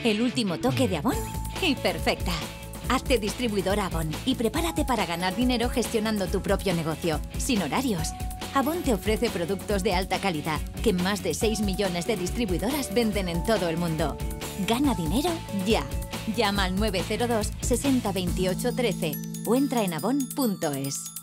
El último toque de Avon y perfecta. Hazte distribuidor Avon y prepárate para ganar dinero gestionando tu propio negocio, sin horarios. Avon te ofrece productos de alta calidad que más de 6 millones de distribuidoras venden en todo el mundo. Gana dinero ya. Llama al 902 60 28 13 o entra en avon.es.